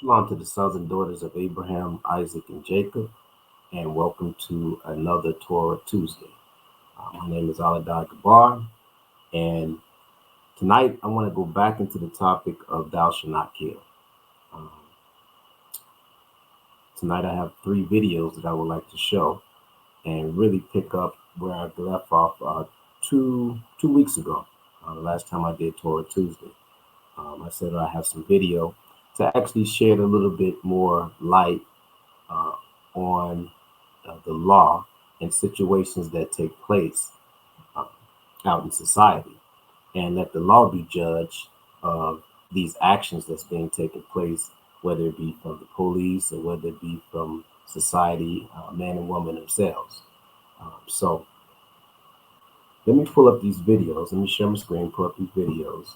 Shalom to the sons and daughters of Abraham, Isaac, and Jacob, and welcome to another Torah Tuesday. My name is Aladar Gabar, and tonight I want to go back into the topic of thou shalt not kill. Um, Tonight I have 3 videos that I would like to show and really pick up where I left off two weeks ago, the last time I did Torah Tuesday. I said I have some video to actually shed a little bit more light on the law and situations that take place uh, out in society, and let the law be judge of these actions that's being taken place, whether it be from the police or whether it be from society, man and woman themselves. So let me pull up these videos. Let me share my screen, pull up these videos,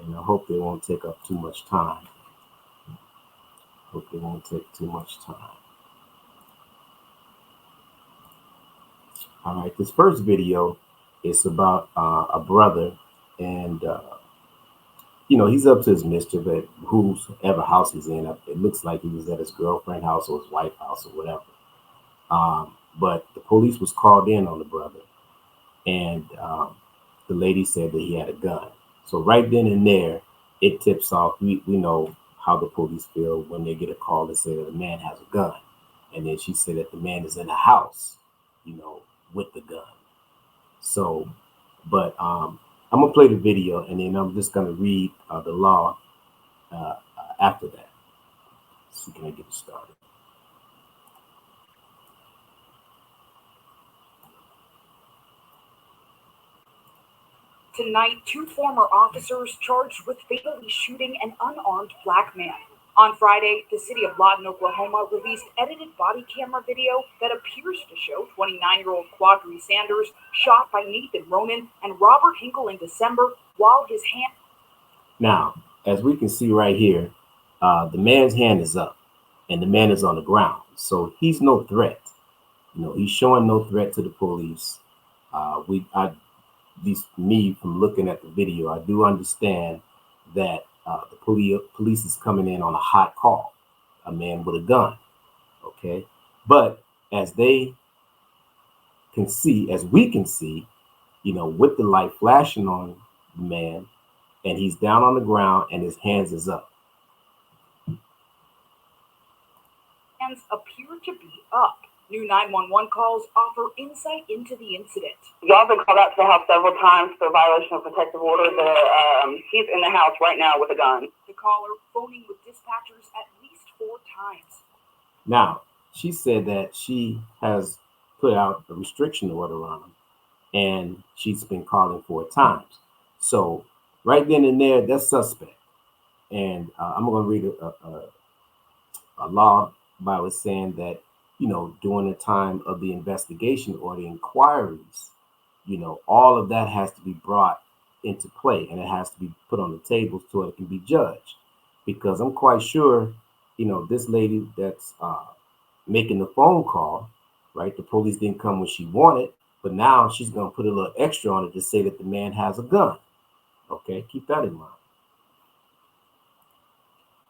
and I hope they won't take up too much time. Hope they won't take too much time. All right, this first video is about a brother, and he's up to his mischief at whoever house he's in. It looks like he was at his girlfriend's house or his wife's house or whatever. But the police was called in on the brother, and the lady said that he had a gun. So right then and there, it tips off. We know how the police feel when they get a call that say that a man has a gun, and then she said that the man is in the house, with the gun. So, but I'm gonna play the video, and then I'm just gonna read the law after that. So can I get it started? Tonight, 2 former officers charged with fatally shooting an unarmed black man. On Friday, the city of Lawton, Oklahoma released edited body camera video that appears to show 29-year-old Quadri Sanders shot by Nathan Ronan and Robert Hinkle in December while his hand... Now, as we can see right here, the man's hand is up and the man is on the ground. So he's no threat. He's showing no threat to the police. At least me, from looking at the video, I do understand that the police is coming in on a hot call, a man with a gun. Okay, but as we can see, with the light flashing on the man, and he's down on the ground and his hands is up. Hands appear to be up. New 911 calls offer insight into the incident. Y'all been called out to the house several times for violation of protective order. He's in the house right now with a gun. The caller phoning with dispatchers at least 4 times. Now, she said that she has put out a restriction order on him, and she's been calling 4 times. So right then and there, that's suspect. And I'm going to read a law Bible saying that, during the time of the investigation or the inquiries, all of that has to be brought into play, and it has to be put on the table so it can be judged. Because I'm quite sure, this lady that's making the phone call, right? The police didn't come when she wanted, but now she's going to put a little extra on it to say that the man has a gun. Okay, keep that in mind.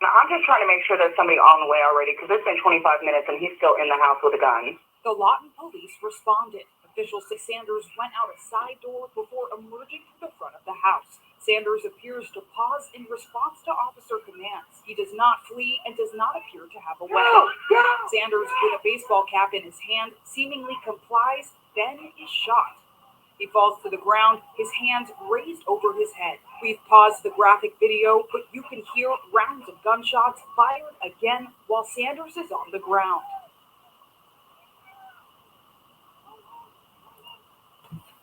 Now, I'm just trying to make sure there's somebody on the way already, because it's been 25 minutes and he's still in the house with a gun. The Lawton police responded. Officials say Sanders went out a side door before emerging from the front of the house. Sanders appears to pause in response to officer commands. He does not flee and does not appear to have a weapon. Sanders, with a baseball cap in his hand, seemingly complies, then is shot. He falls to the ground, his hands raised over his head. We've paused the graphic video, but you can hear rounds of gunshots fired again while Sanders is on the ground.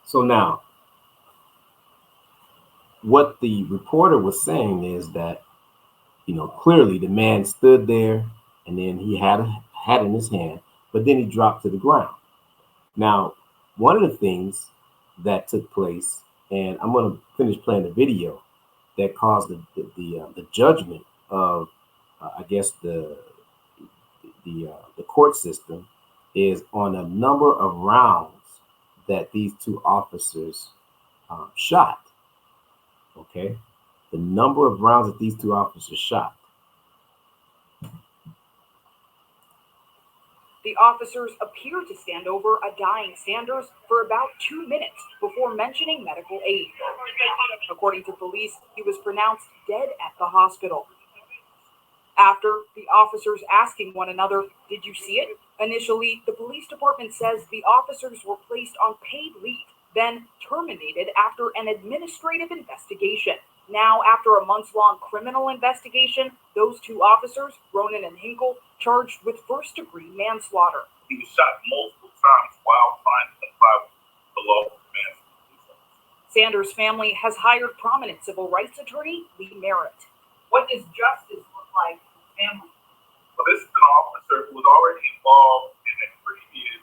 So now, what the reporter was saying is that, clearly the man stood there and then he had a hat in his hand, but then he dropped to the ground. Now, one of the things that took place, and I'm going to finish playing the video, that caused the judgment of, I guess, the court system, is on a number of rounds that these 2 officers shot. Okay, the number of rounds that these 2 officers shot. The officers appeared to stand over a dying Sanders for about 2 minutes before mentioning medical aid. According to police, he was pronounced dead at the hospital. After, the officers asking one another, "Did you see it?" Initially, the police department says the officers were placed on paid leave, then terminated after an administrative investigation. Now, after a months-long criminal investigation, those two officers, Ronan and Hinkle, charged with first-degree manslaughter. He was shot multiple times while trying to comply with the law of manslaughter. Sanders' family has hired prominent civil rights attorney Lee Merritt. What does justice look like for the family? So this is an officer who was already involved in a previous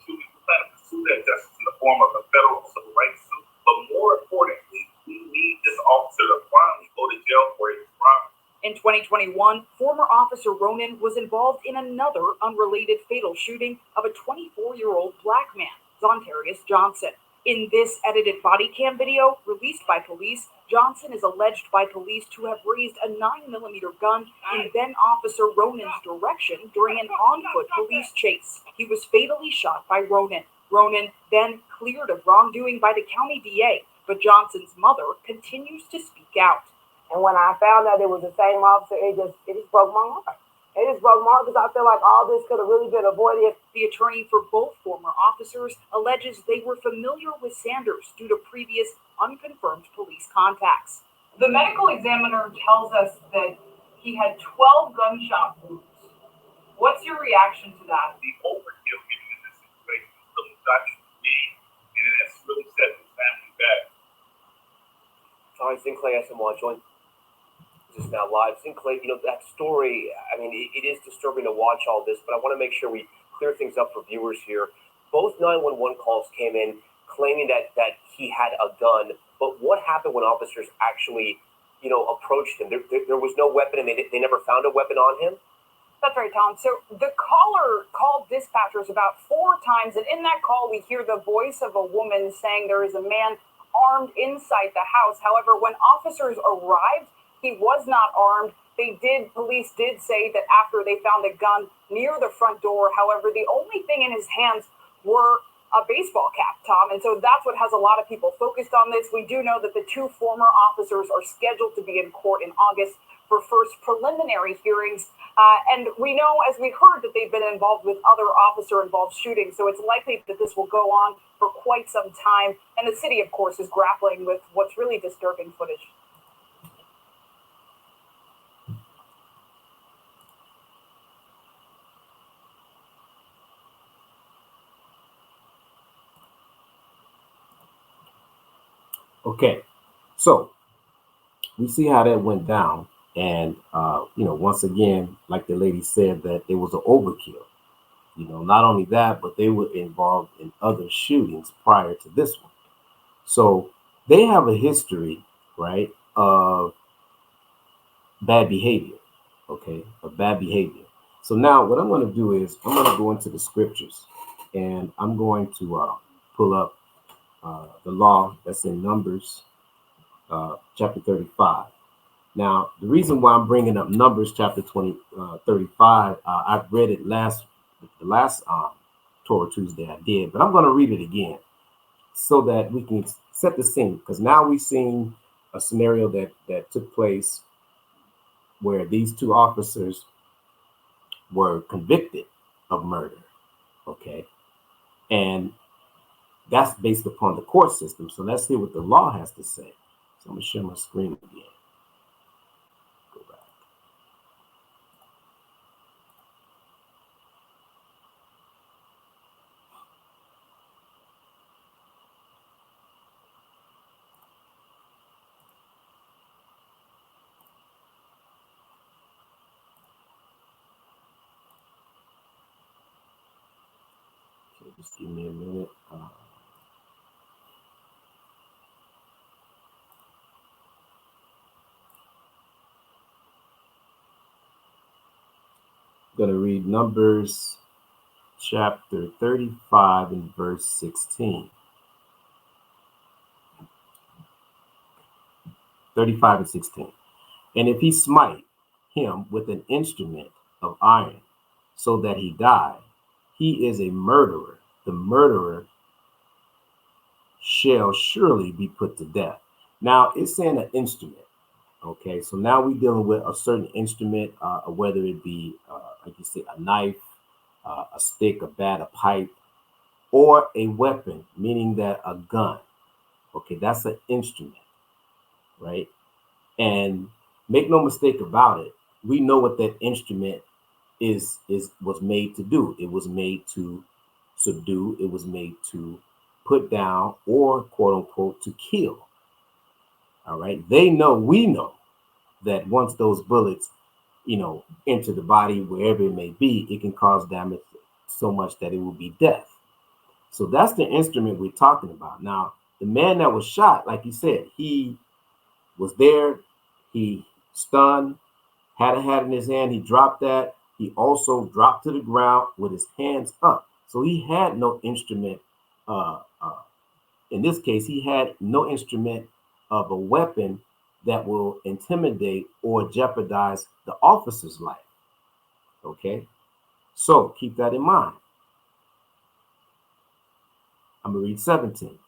shooting. We plan to pursue that justice in the form of a federal civil rights suit. But more importantly, we need this officer to finally go to jail for his crime. In 2021, former Officer Ronan was involved in another unrelated fatal shooting of a 24-year-old black man, Zontarius Johnson. In this edited body cam video released by police, Johnson is alleged by police to have raised a 9mm gun in then Officer Ronan's direction during an on-foot police chase. He was fatally shot by Ronan. Ronan then cleared of wrongdoing by the county DA, but Johnson's mother continues to speak out. And when I found out it was the same officer, it just broke my heart. It just broke my heart because I feel like all this could have really been avoided. The attorney for both former officers alleges they were familiar with Sanders due to previous unconfirmed police contacts. The medical examiner tells us that he had 12 gunshot wounds. What's your reaction to that? The overkill getting in this situation is really touching me, and it has really set his family back. Sorry, Sinclair SMY joined just now live. Sinclair, that story, I mean, it is disturbing to watch all this, but I want to make sure we clear things up for viewers here. Both 911 calls came in claiming that he had a gun, but what happened when officers actually, approached him? There was no weapon, and they never found a weapon on him? That's right, Tom. So the caller called dispatchers about 4 times, and in that call, we hear the voice of a woman saying there is a man armed inside the house. However, when officers arrived, he was not armed. Police did say that after they found a gun near the front door. However, the only thing in his hands were a baseball cap, Tom. And so that's what has a lot of people focused on this. We do know that the 2 former officers are scheduled to be in court in August for first preliminary hearings. And we know, as we heard, that they've been involved with other officer-involved shootings. So it's likely that this will go on for quite some time. And the city, of course, is grappling with what's really disturbing footage. Okay, so we see how that went down. And, once again, like the lady said, that it was an overkill. Not only that, but they were involved in other shootings prior to this one. So they have a history, right, of bad behavior, of bad behavior. So now what I'm going to do is I'm going to go into the scriptures, and I'm going to pull up the law that's in Numbers chapter 35. Now, the reason why I'm bringing up Numbers chapter 35, I've read it the last Torah Tuesday I did, but I'm going to read it again so that we can set the scene, because now we've seen a scenario that took place where these 2 officers were convicted of murder, and that's based upon the court system. So let's hear what the law has to say. So I'm going to share my screen again. Go back. Okay, just give me a minute. I'm going to read Numbers chapter 35 and verse 16. 35 and 16. And if he smite him with an instrument of iron so that he die, he is a murderer. The murderer shall surely be put to death. Now it's saying an instrument. Okay, so now we're dealing with a certain instrument, whether it be, like you say, a knife, a stick, a bat, a pipe, or a weapon, meaning that a gun. Okay, that's an instrument, right? And make no mistake about it, we know what that instrument was made to do. It was made to subdue. It was made to put down, or quote unquote to kill. All right, they know, we know that once those bullets, enter the body, wherever it may be, it can cause damage so much that it will be death. So that's the instrument we're talking about. Now, the man that was shot, like you said, he was there, he stunned, had a hat in his hand, he dropped that. He also dropped to the ground with his hands up. So he had no instrument. In this case, he had no instrument of a weapon that will intimidate or jeopardize the officer's life. Okay, so keep that in mind. I'm going to read 17.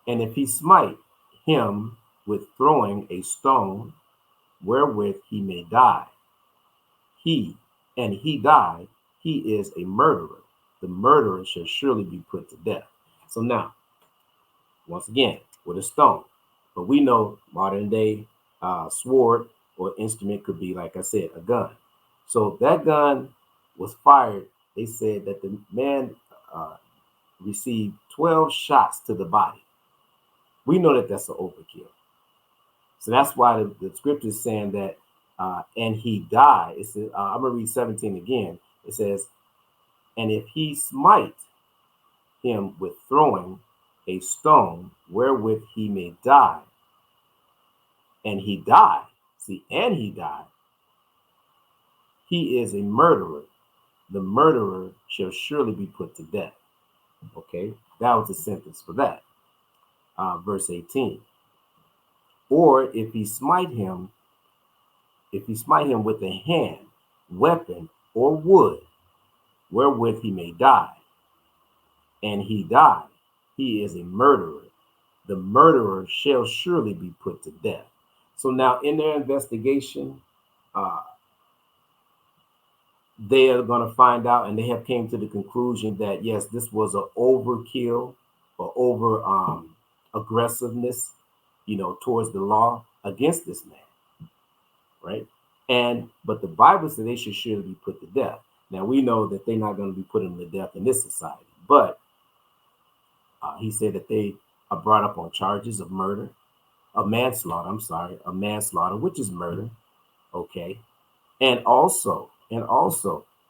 And if he smite him with throwing a stone wherewith he may die, he die, he is a murderer. The murderer shall surely be put to death. So now, once again, with a stone. But we know modern day sword or instrument could be, like I said, a gun. So that gun was fired. They said that the man received 12 shots to the body. We know that that's an overkill. So that's why the scripture is saying that, and he died. It says, I'm going to read 17 again. It says, and if he smite him with throwing a stone wherewith he may die, and he died, see, and he died, he is a murderer. The murderer shall surely be put to death. Okay, that was the sentence for that. Verse 18. Or if he smite him with a hand, weapon, or wood, wherewith he may die, and he die, he is a murderer. The murderer shall surely be put to death. So now in their investigation, they are going to find out, and they have came to the conclusion that yes, this was an overkill or over aggressiveness, towards the law against this man, right? But the Bible says they should surely be put to death. Now we know that they're not going to be put to death in this society, but he said that they are brought up on charges of murder, of manslaughter, which is murder, okay, and also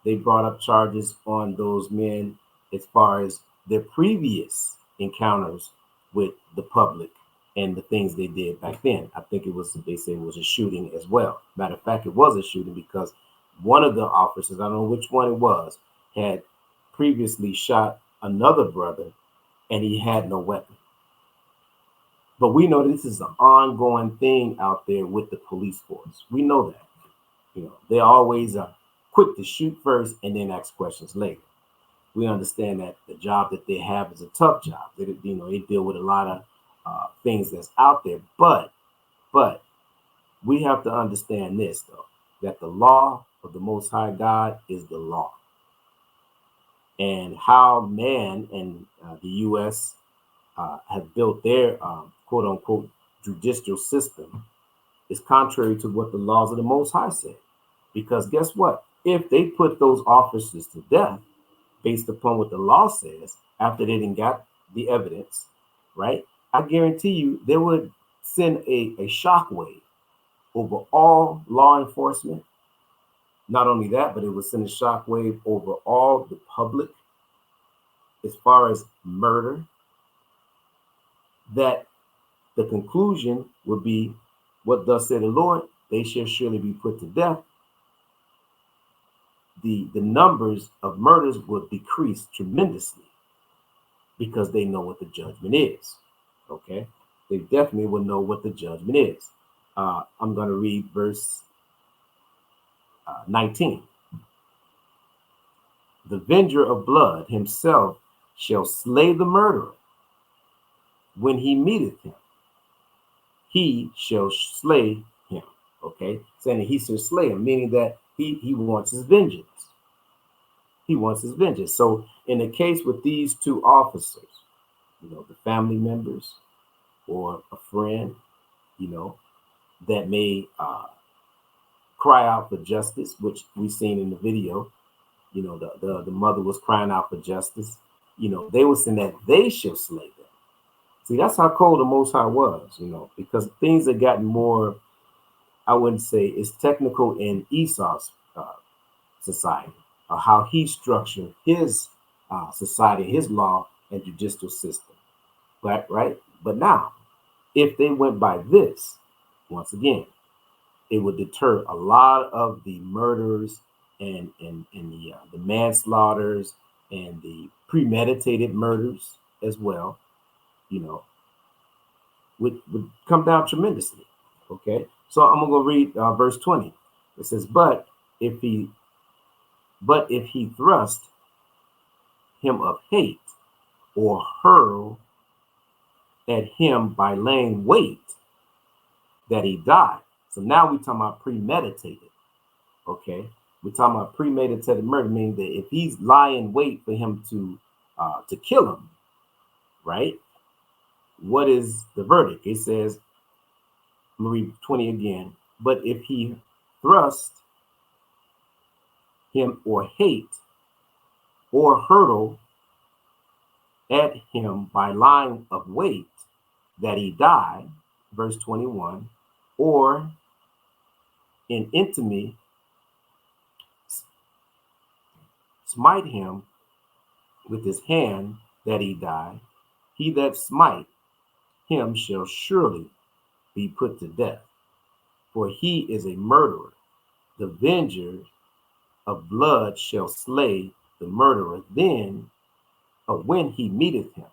they brought up charges on those men as far as their previous encounters with the public and the things they did back then. I think they said it was a shooting as well. Matter of fact, it was a shooting because one of the officers, I don't know which one it was, had previously shot another brother and he had no weapon. But we know this is an ongoing thing out there with the police force. We know that. They always are quick to shoot first and then ask questions later. We understand that the job that they have is a tough job. They deal with a lot of things that's out there. But we have to understand this, though, that the law of the Most High God is the law. And how man and the U.S. Have built their quote unquote judicial system is contrary to what the laws of the Most High said. Because guess what? If they put those officers to death based upon what the law says, after they didn't got the evidence, right? I guarantee you they would send a shockwave over all law enforcement. Not only that, but it would send a shockwave over all the public as far as murder, that the conclusion would be what thus said the Lord, they shall surely be put to death. The numbers of murders will decrease tremendously because they know what the judgment is. Okay, they definitely will know what the judgment is. I'm going to read verse 19. the avenger of blood himself shall slay the murderer. When he meeteth him, he shall slay him. Okay, saying that he shall slay him, meaning that he wants his vengeance. He wants his vengeance. So in the case with these two officers, the family members or a friend, that may cry out for justice, which we've seen in the video. The mother was crying out for justice. They were saying that they shall slay them. See, that's how cold the Most High was, because things have gotten more, I wouldn't say it's technical in Esau's society, or how he structured his society, his law and judicial system. Right? But now, if they went by this, once again, it would deter a lot of the murders and the manslaughters and the premeditated murders as well, would come down tremendously. Okay, so I'm gonna go read verse 20. It says, but if he thrust him of hate or hurl at him by laying wait that he died. So now we're talking about premeditated. Okay, we're talking about premeditated murder, meaning that if he's lying wait for him to kill him, right? What is the verdict? It says, I'm gonna read 20 again. But if he thrust him or hate or hurdle at him by lying of wait that he die, verse 21, or in intimacy smite him with his hand that he die, he that smite him shall surely be put to death, for he is a murderer. The avenger of blood shall slay the murderer then, when he meeteth him.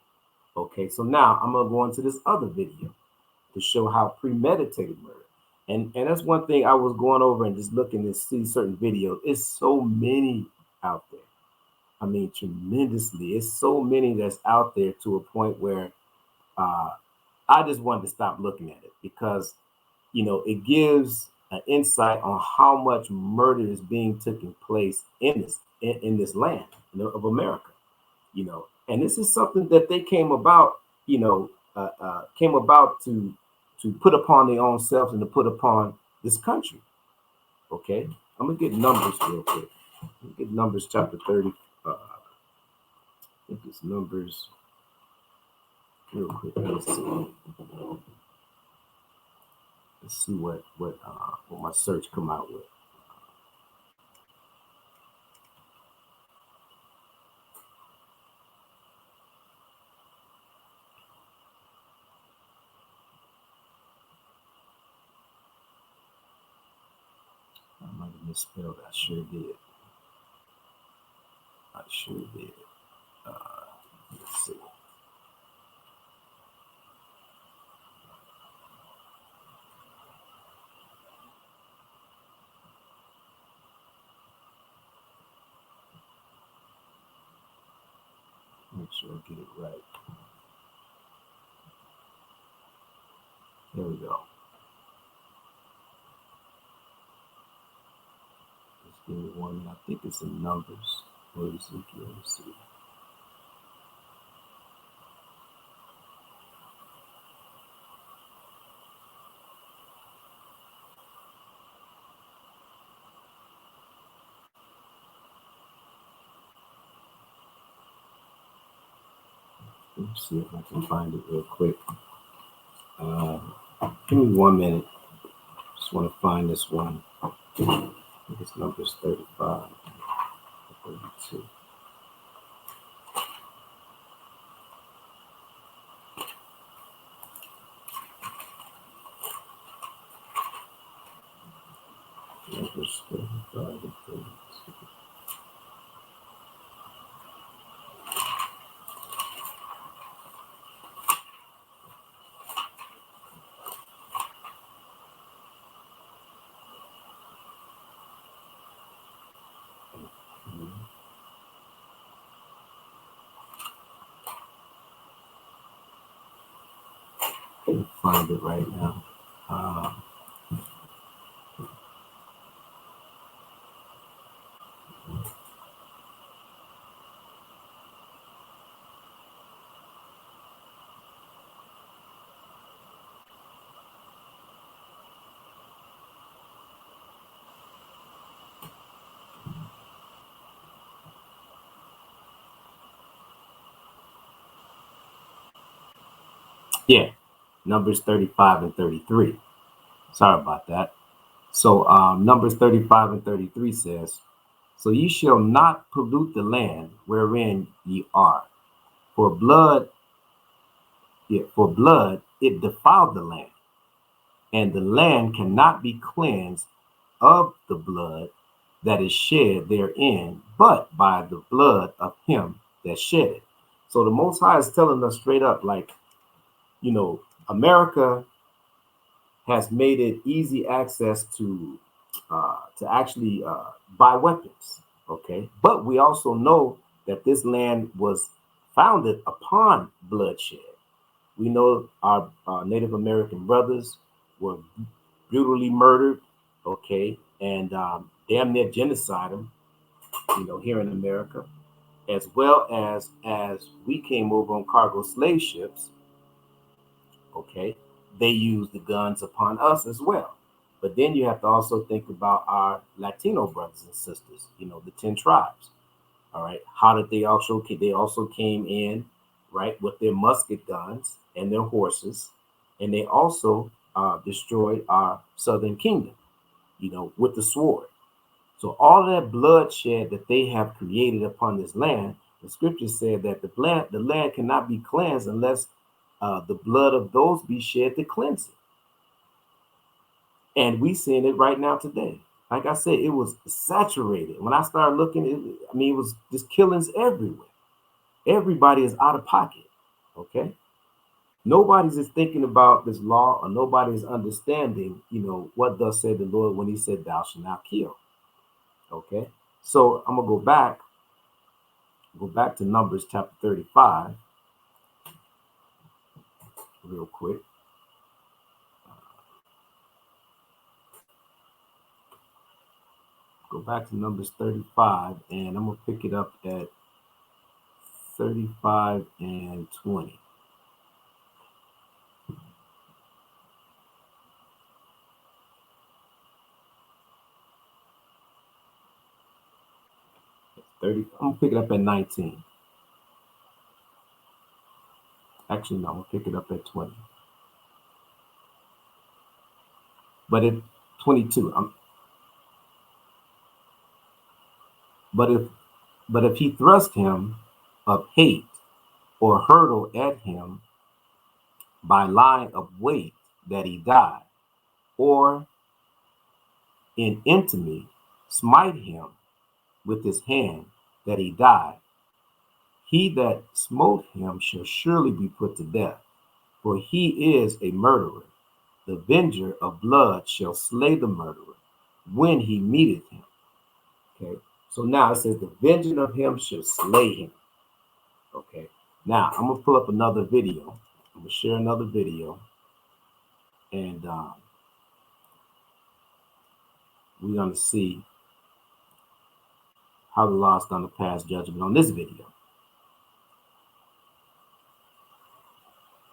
Okay, so now I'm gonna go into this other video to show how premeditated murder. And that's one thing I was going over and just looking to see certain videos. It's so many out there. I mean, tremendously. It's so many that's out there to a point where I just wanted to stop looking at it because, it gives an insight on how much murder is being taking place in this land, of America, and this is something that they came about, to put upon their own selves and to put upon this country. Okay, I'm gonna get Numbers real quick. Get Numbers chapter 30. I think it's Numbers real quick. Let's see what my search come out with. I might have misspelled. I sure did. Let's see. Make sure I get it right. There we go. Just give me one minute. I think it's in Numbers. Where is it? Let me see. Let's see if I can find it real quick. Give me 1 minute. Just want to find this one. I think it's Numbers 35, 32. Numbers 35 and 32. find it right now. Yeah, Numbers 35 and 33. Sorry about that. So Numbers 35 and 33 says, "So ye shall not pollute the land wherein ye are, for blood, for blood it defiled the land, and the land cannot be cleansed of the blood that is shed therein, but by the blood of him that shed it." So the Most High is telling us straight up, like, America has made it easy access to actually buy weapons. Okay, but we also know that this land was founded upon bloodshed. We know our Native American brothers were brutally murdered. Okay, and damn near genocide them. Here in America, as well as we came over on cargo slave ships. Okay, they used the guns upon us as well. But then you have to also think about our Latino brothers and sisters, the 10 tribes. All right. How did they also came in, right, with their musket guns and their horses, and they also destroyed our southern kingdom, with the sword. So all that bloodshed that they have created upon this land, the scripture said that the land cannot be cleansed unless the blood of those be shed to cleanse it. And we seeing it right now today. Like I said, it was saturated. When I started looking, it was just killings everywhere. Everybody is out of pocket. Okay. Nobody's just thinking about this law, or nobody is understanding, what thus said the Lord when he said, "Thou shalt not kill." Okay. So I'm gonna go back to Numbers chapter 35 real quick. Go back to Numbers 35, and I'm gonna pick it up at 35 and 20. 30. I'm gonna pick it up at 19. Actually, no, I'm gonna pick it up at 20. But at 22, but if he thrust him of hate or hurtle at him by line of weight that he died, or in intimacy smite him with his hand that he died, he that smote him shall surely be put to death, for he is a murderer. The avenger of blood shall slay the murderer when he meeteth him. Okay, so now it says the vengeance of him shall slay him. Okay, now I'm gonna pull up another video. I'm gonna share another video, and we're gonna see how the law is gonna pass judgment on this video.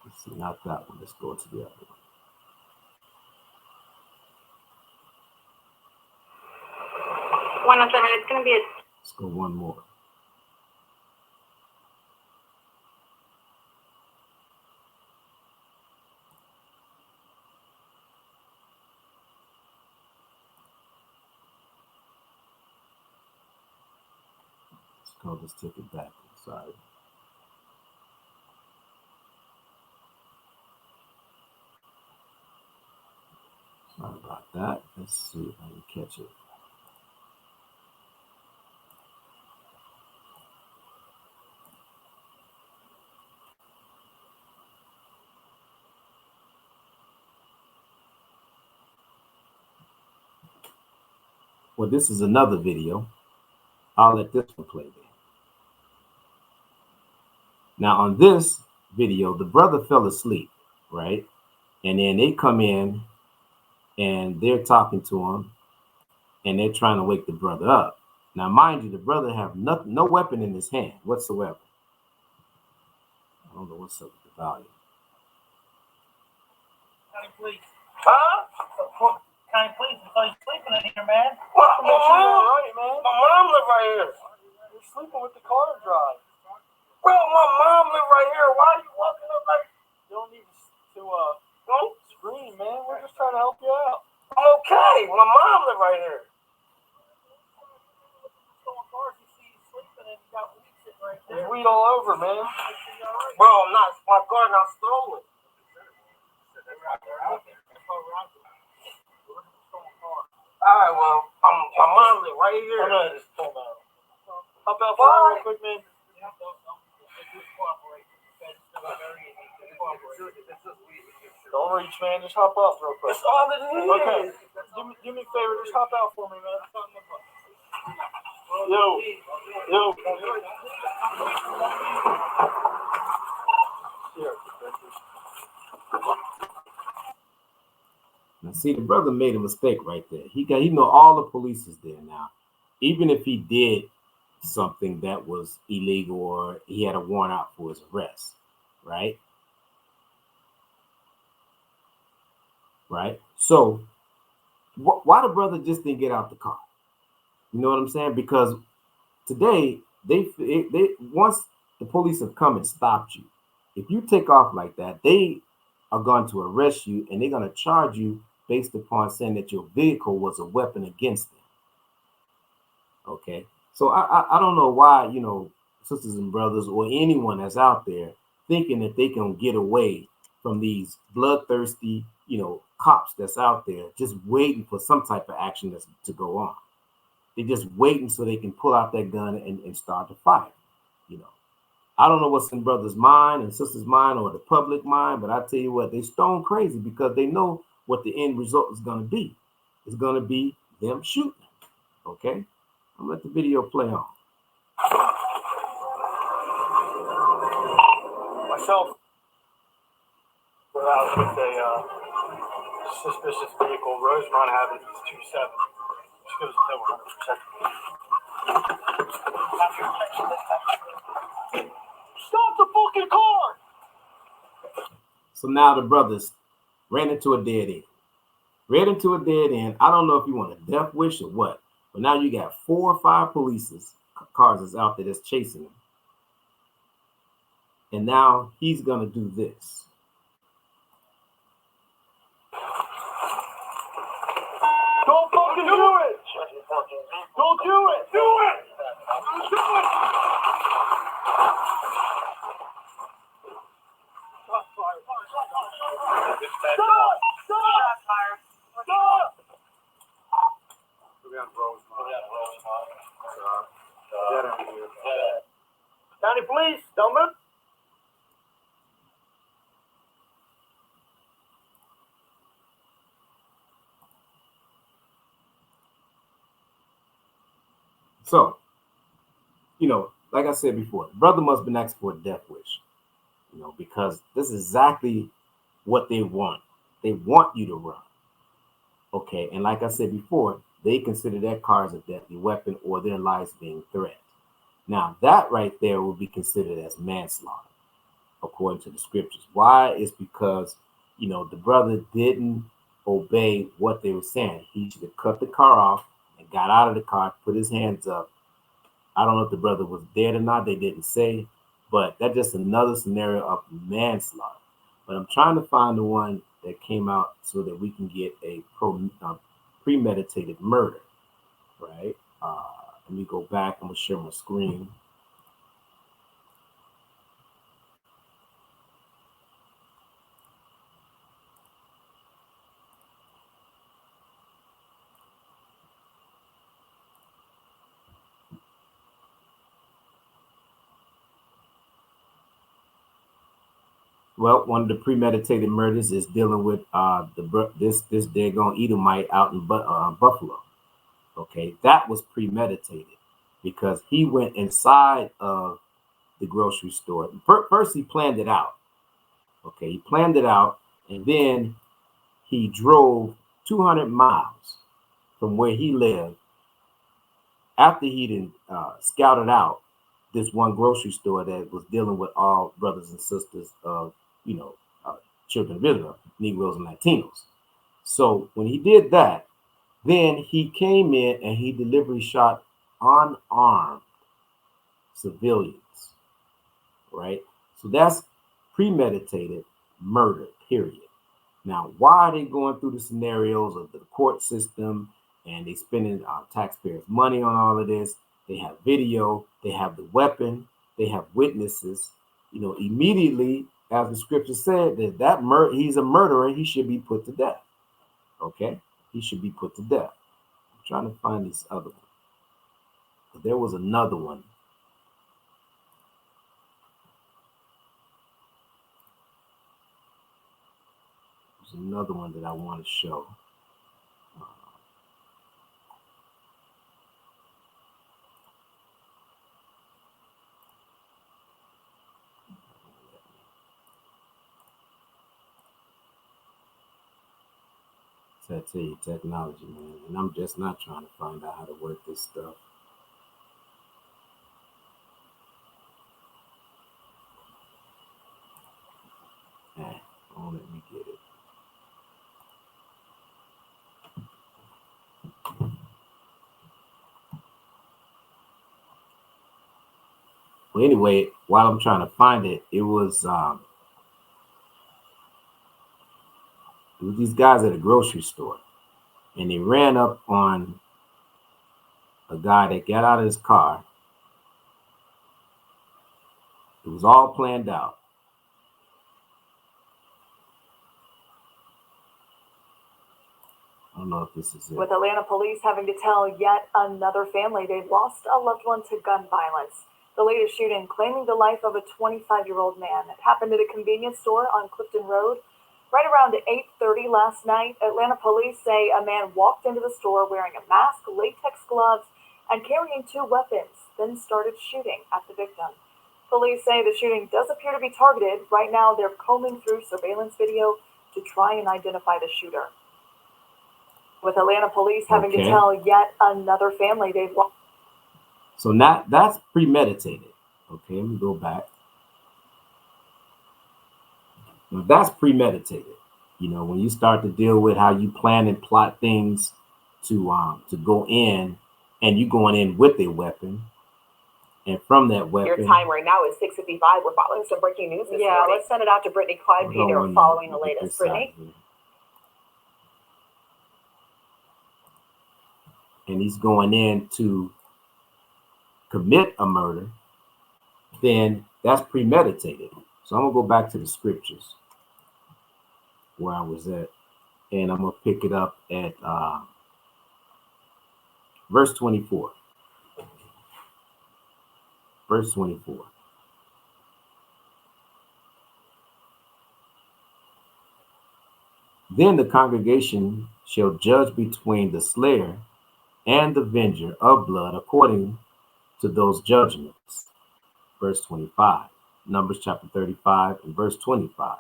Let's see, not that one. Let's go to the other one. It's going to be Let's go one more. Let's call this ticket back. Sorry. Sorry about that. Let's see if I can catch it. Well, this is another video. I'll let this one play there. Now, on this video, the brother fell asleep, right? And then they come in and they're talking to him and they're trying to wake the brother up. Now, mind you, the brother have no weapon in his hand whatsoever. I don't know what's up with the volume. County police. Huh? County police, I saw you sleeping in here, man. My mom, right, man. My mom live right here. You're sleeping with the car drive. Bro, my mom live right here. Why are you walking up like? You don't need to scream, man. We're just trying to help you out. I'm okay. My mom live right here. Stolen cars, you see you sleeping and you got weed sitting right there. There's weed all over, man. Bro, my car not stolen. Alright, well, my mom live right here. I'm gonna just pull out. Hop out for real quick, man. Don't reach, man. Just hop up real quick. That's all it is. Okay. Do me a favor. Just hop out for me, man. Yo. Here. Now, see, the brother made a mistake right there. He know all the police is there now. Even if he did something that was illegal or he had a warrant out for his arrest, right? Right? So, why the brother just didn't get out the car? You know what I'm saying? Because today, they once the police have come and stopped you, if you take off like that, they are going to arrest you and they're going to charge you based upon saying that your vehicle was a weapon against them. Okay, so I don't know why, you know, sisters and brothers or anyone that's out there thinking that they can get away from these bloodthirsty, you know, cops that's out there just waiting for some type of action that's to go on. They're just waiting so they can pull out that gun and start to fight. You know, I don't know what's in brothers' mind and sisters' mind or the public mind, but I tell you what, they stone crazy because they know what the end result is going to be. It's going to be them shooting. Okay, I'll let the video play on. Myself, we're out with a suspicious vehicle. Rosemont Avenue, 27. Just goes to 100%. Stop the fucking car! So now the brothers ran into a dead end. I don't know if you want a death wish or what, but now you got 4 or 5 police cars that's out there that's chasing him. And now he's gonna do this. Don't fucking do it! Don't do it! Do it! Do it! Stop! Stop! Stop! County police, don't move. So, you know, like I said before, brother must have been asking for a death wish, you know, because this is exactly what they want. They want you to run. Okay, and like I said before, they consider their car as a deadly weapon or their lives being threatened. Now, that right there will be considered as manslaughter, according to the scriptures. Why? It's because, you know, the brother didn't obey what they were saying. He should have cut the car off and got out of the car, put his hands up. I don't know if the brother was dead or not. They didn't say, but that's just another scenario of manslaughter. But I'm trying to find the one that came out so that we can get a premeditated murder, right? Let me go back. I'm gonna share my screen. Well, one of the premeditated murders is dealing with this daggone Edomite out in Buffalo. Okay, that was premeditated because he went inside of the grocery store. First, he planned it out. Okay, he planned it out, And then he drove 200 miles from where he lived after he scouted out this one grocery store that was dealing with all brothers and sisters of, children of Israel, Negroes and Latinos. So when he did that, then he came in and he deliberately shot unarmed civilians, right? So that's premeditated murder, period. Now, why are they going through the scenarios of the court system and they spending taxpayers' money on all of this? They have video, they have the weapon, they have witnesses. Immediately, as the scripture said, he's a murderer, he should be put to death. Okay? He should be put to death. I'm trying to find this other one. But there was another one. There's another one that I want to show. I tell you, technology, man, and I'm just not trying to find out how to work this stuff. Don't let me get it. Well, anyway, while I'm trying to find it, it was these guys at a grocery store, and they ran up on a guy that got out of his car. It was all planned out. I don't know if this is it. With Atlanta police having to tell yet another family they've lost a loved one to gun violence. The latest shooting claiming the life of a 25-year-old man. It happened at a convenience store on Clifton Road. Right around 8:30 last night, Atlanta police say a man walked into the store wearing a mask, latex gloves, and carrying 2 weapons, then started shooting at the victim. Police say the shooting does appear to be targeted. Right now, they're combing through surveillance video to try and identify the shooter. With Atlanta police having to tell yet another family they've lost. So now that's premeditated. Okay, let me go back. Now that's premeditated. When you start to deal with how you plan and plot things to go in, and you going in with a weapon, and from that weapon. Your time right now is 6:55. We're following some breaking news this morning. Let's send it out to Brittany Clyde-Peter following the latest. Brittany? And he's going in to commit a murder, then that's premeditated. So I'm going to go back to the scriptures where I was at, and I'm going to pick it up at verse 24. Verse 24. Then the congregation shall judge between the slayer and the avenger of blood according to those judgments. Verse 25. Numbers chapter 35 and verse 25.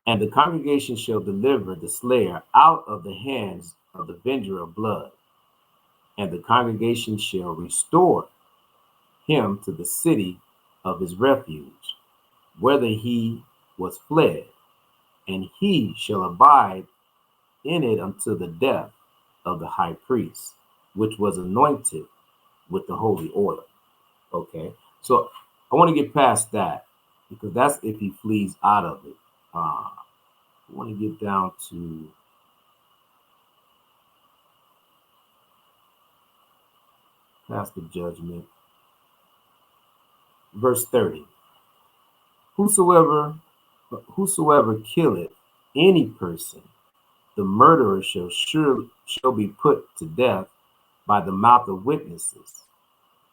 And the congregation shall deliver the slayer out of the hands of the avenger of blood, and the congregation shall restore him to the city of his refuge, whether he was fled, and he shall abide in it until the death of the high priest, which was anointed with the holy oil. Okay, so I want to get past that because that's if he flees out of it. I want to get down to past the judgment. Verse 30. Whosoever killeth any person, the murderer shall be put to death by the mouth of witnesses.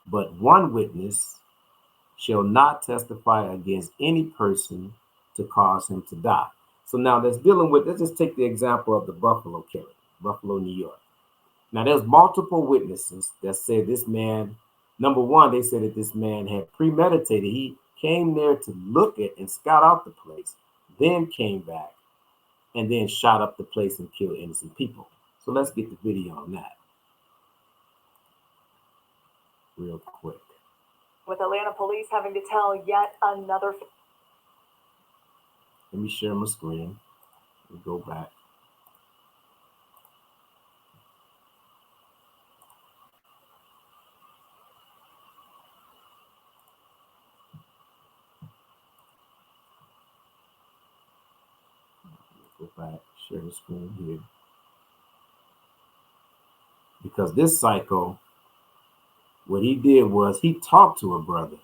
But one witness shall not testify against any person to cause him to die. So now let's just take the example of the Buffalo killing, Buffalo, New York. Now there's multiple witnesses that said this man, number one, they said that this man had premeditated. He came there to look at and scout out the place, then came back and then shot up the place and killed innocent people. So let's get the video on that real quick. With Atlanta police having to tell yet another. Let me share my screen. Let me go back. Go back, share the screen here. Because this psycho, what he did was he talked to a brother.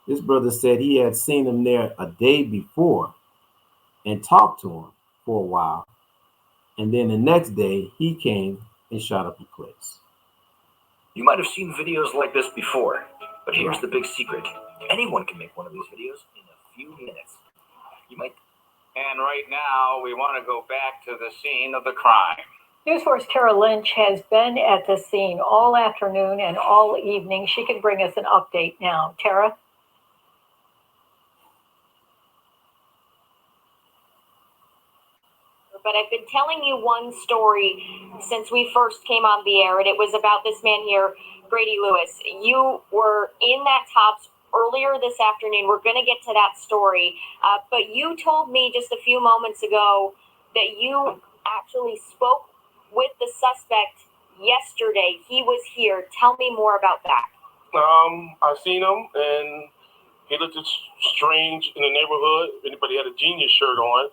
This brother said he had seen him there a day before and talked to him for a while. And then the next day he came and shot up the place. You might have seen videos like this before, but here's the big secret. Anyone can make one of these videos in a few minutes. You might. And right now, we want to go back to the scene of the crime. News 4's Tara Lynch has been at the scene all afternoon and all evening. She can bring us an update now. Tara? But I've been telling you one story since we first came on the air, and it was about this man here, Grady Lewis. You were in that Tops earlier this afternoon. We're going to get to that story. But you told me just a few moments ago that you actually spoke with the suspect yesterday. He was here. Tell me more about that. I seen him, and he looked strange in the neighborhood. Anybody had a Genius shirt on.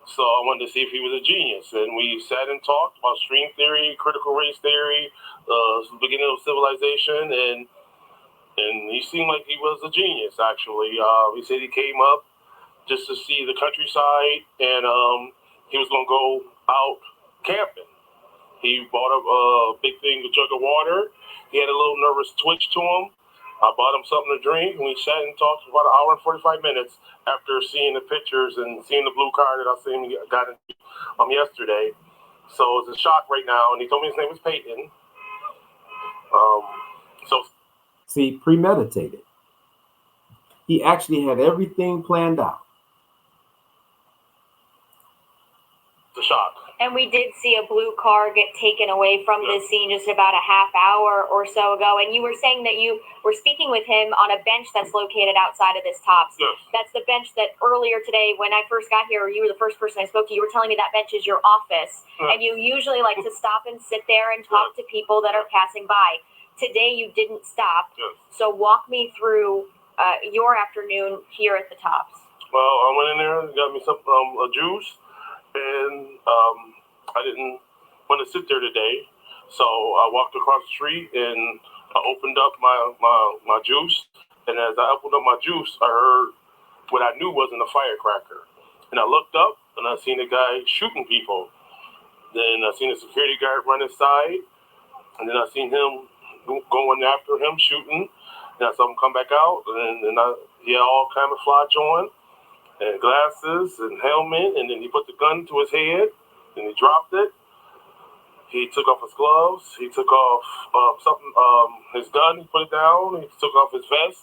So I wanted to see if he was a genius. And we sat and talked about string theory, critical race theory, the beginning of civilization, and he seemed like he was a genius, actually. He said he came up just to see the countryside, and he was going to go out camping. He bought a big thing, a jug of water. He had a little nervous twitch to him. I bought him something to drink, and we sat and talked for about an hour and 45 minutes after seeing the pictures and seeing the blue car that I seen he got yesterday. So it's a shock right now, and he told me his name was Peyton. See, premeditated. He actually had everything planned out. It's a shock. And we did see a blue car get taken away from this scene just about a half hour or so ago. And you were saying that you were speaking with him on a bench that's located outside of this Tops. Yes. That's the bench that earlier today, when I first got here, you were the first person I spoke to. You were telling me that bench is your office. Yes. And you usually like to stop and sit there and talk to people that are passing by. Today, you didn't stop. Yes. So walk me through your afternoon here at the Tops. Well, I went in there and got me some a juice, and I didn't want to sit there today, so I walked across the street and I opened up my juice. And as I opened up my juice, I heard what I knew wasn't a firecracker. And I looked up and I seen a guy shooting people. Then I seen a security guard run inside, and then I seen him going after him, shooting. And I saw him come back out, and he had all camouflage on, and glasses and helmet, and then he put the gun to his head, and he dropped it. He took off his gloves. He took off his gun. He put it down. He took off his vest,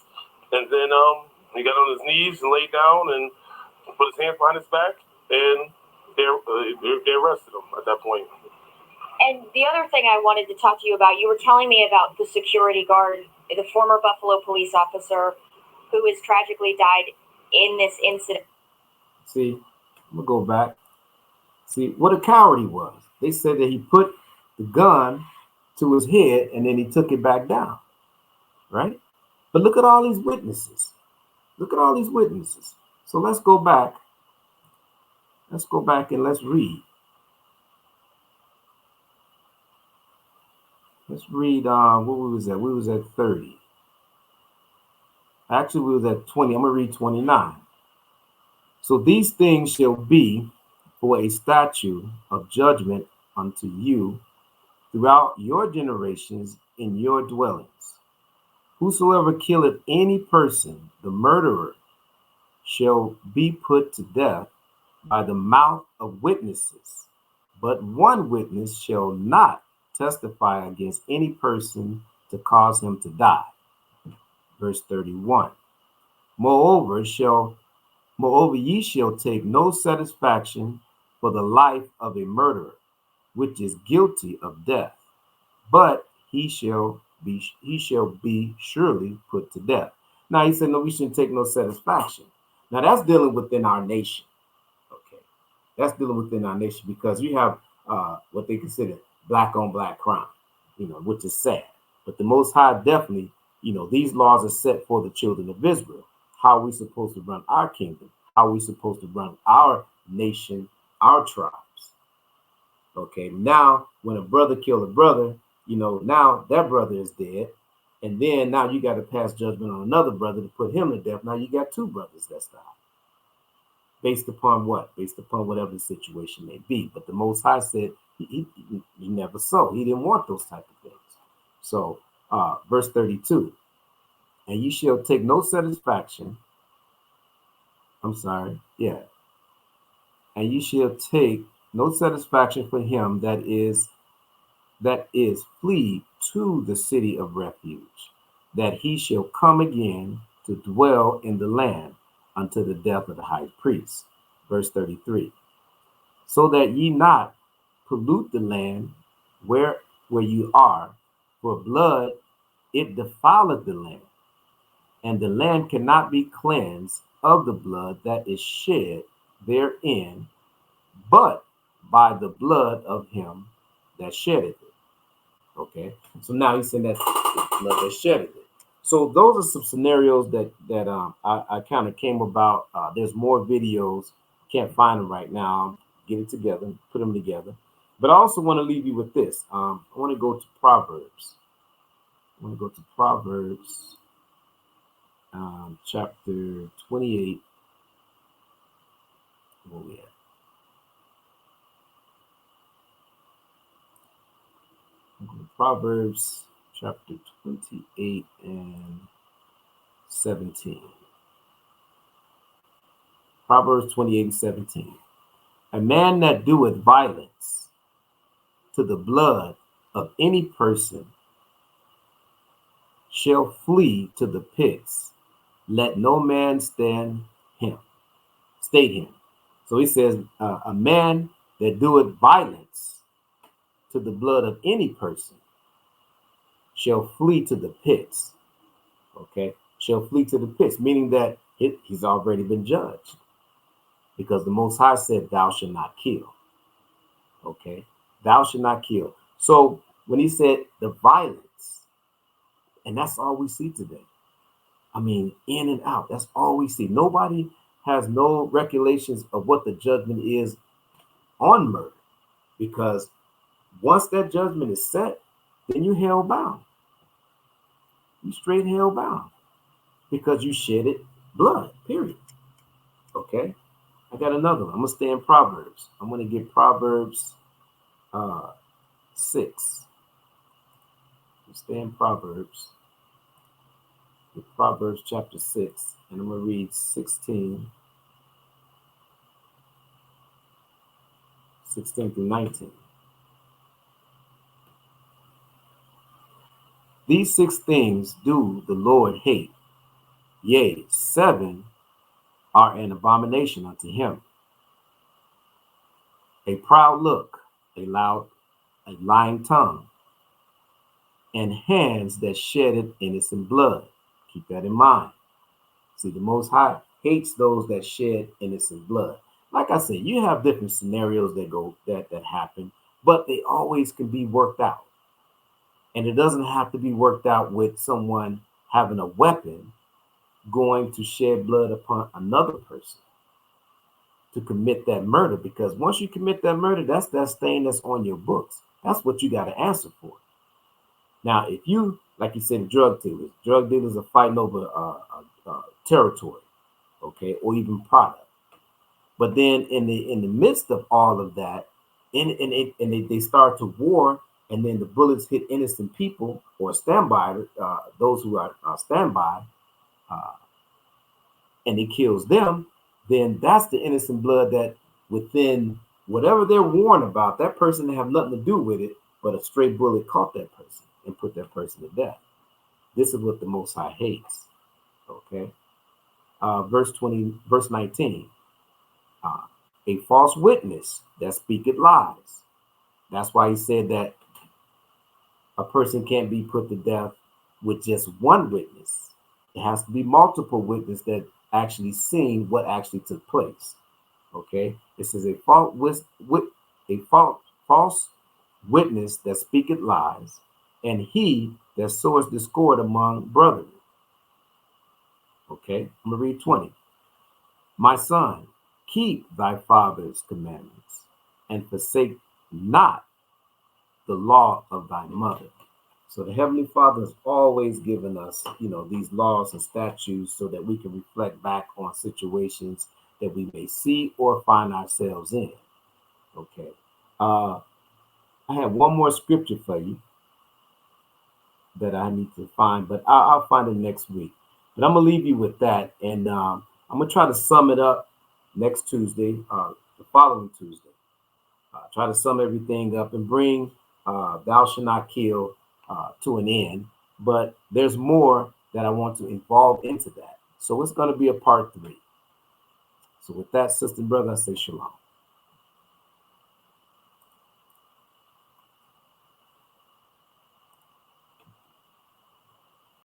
and then he got on his knees and laid down and put his hands behind his back, and they arrested him at that point. And the other thing I wanted to talk to you about, you were telling me about the security guard, the former Buffalo police officer who has tragically died in this incident. See, I'm going to go back. See, what a coward he was. They said that he put the gun to his head and then he took it back down, right? But look at all these witnesses. Look at all these witnesses. So let's go back. Let's go back and let's read. Let's read, what we was at? We was at 30. Actually, we was at 20. I'm going to read 29. So these things shall be for a statute of judgment unto you throughout your generations in your dwellings. Whosoever killeth any person, the murderer, shall be put to death by the mouth of witnesses. But one witness shall not testify against any person to cause him to die. Verse 31. Moreover, ye shall take no satisfaction for the life of a murderer, which is guilty of death, but he shall be surely put to death. Now he said, no, we shouldn't take no satisfaction. Now that's dealing within our nation. Okay, that's dealing within our nation because you have what they consider black on black crime, which is sad. But the Most High definitely, these laws are set for the children of Israel. How are we supposed to run our kingdom? How are we supposed to run our nation, our tribes? Okay, now when a brother killed a brother, now that brother is dead. And then now you got to pass judgment on another brother to put him to death. Now you got two brothers that's died. Based upon what? Based upon whatever the situation may be. But the Most High said he never so. He didn't want those type of things. So verse 32, and you shall take no satisfaction. I'm sorry. Yeah. And you shall take no satisfaction for him that is flee to the city of refuge, that he shall come again to dwell in the land until the death of the high priest. Verse 33. So that ye not pollute the land where you are, for blood it defileth the land, and the land cannot be cleansed of the blood that is shed therein, but by the blood of him that sheddeth it. Okay, so now he's saying that blood that sheddeth it. So those are some scenarios that I kind of came about. There's more videos. Can't find them right now. Get it together, put them together. But I also want to leave you with this. I want to go to Proverbs. Chapter 28. Where we at? Proverbs chapter 28 and 17. Proverbs 28 and 17. A man that doeth violence to the blood of any person shall flee to the pits. Let no man stay him. So he says, a man that doeth violence to the blood of any person shall flee to the pits. Okay, shall flee to the pits, meaning that he's already been judged, because the Most High said, "Thou shalt not kill." Okay, thou shalt not kill. So when he said the violence, and that's all we see today. I mean, in and out. That's all we see. Nobody has no recollections of what the judgment is on murder, because once that judgment is set, then you hell bound. You straight hell bound, because you shedded blood, period. Okay, I got another one. I'm going to stay in Proverbs. I'm going to get Proverbs 6. Stay in Proverbs. Proverbs chapter 6, and I'm going to read 16 through 19. These 6 things do the Lord hate, yea, 7 are an abomination unto him: a proud look, a lying tongue, and hands that sheddeth innocent blood. Keep that in mind. See, the Most High hates those that shed innocent blood. Like I said, you have different scenarios that happen, but they always can be worked out. And it doesn't have to be worked out with someone having a weapon going to shed blood upon another person to commit that murder, because once you commit that murder, that's that stain that's on your books. That's what you got to answer for. Now, if you, like you said, drug dealers are fighting over territory, okay, or even product. But then in the midst of all of that, they start to war, and then the bullets hit innocent people or standby, those who are standby, and it kills them. Then that's the innocent blood that within whatever they're warned about, that person have nothing to do with it, but a stray bullet caught that person and put that person to death. This is what the Most High hates. Okay. Verse 19. a false witness that speaketh lies. That's why he said that a person can't be put to death with just one witness. It has to be multiple witnesses that actually seen what actually took place. Okay, this is a false witness that speaketh lies, and he that sows discord among brethren. Okay, I'm gonna read 20. My son, keep thy father's commandments, and forsake not the law of thy mother. So the Heavenly Father has always given us, these laws and statutes so that we can reflect back on situations that we may see or find ourselves in. Okay. I have one more scripture for you that I need to find, but I'll find it next week. But I'm going to leave you with that. And I'm going to try to sum it up next Tuesday, the following Tuesday. Try to sum everything up and bring Thou Shalt Not Kill to an end. But there's more that I want to involve into that. So it's going to be a part 3. So with that, sister and brother, I say shalom.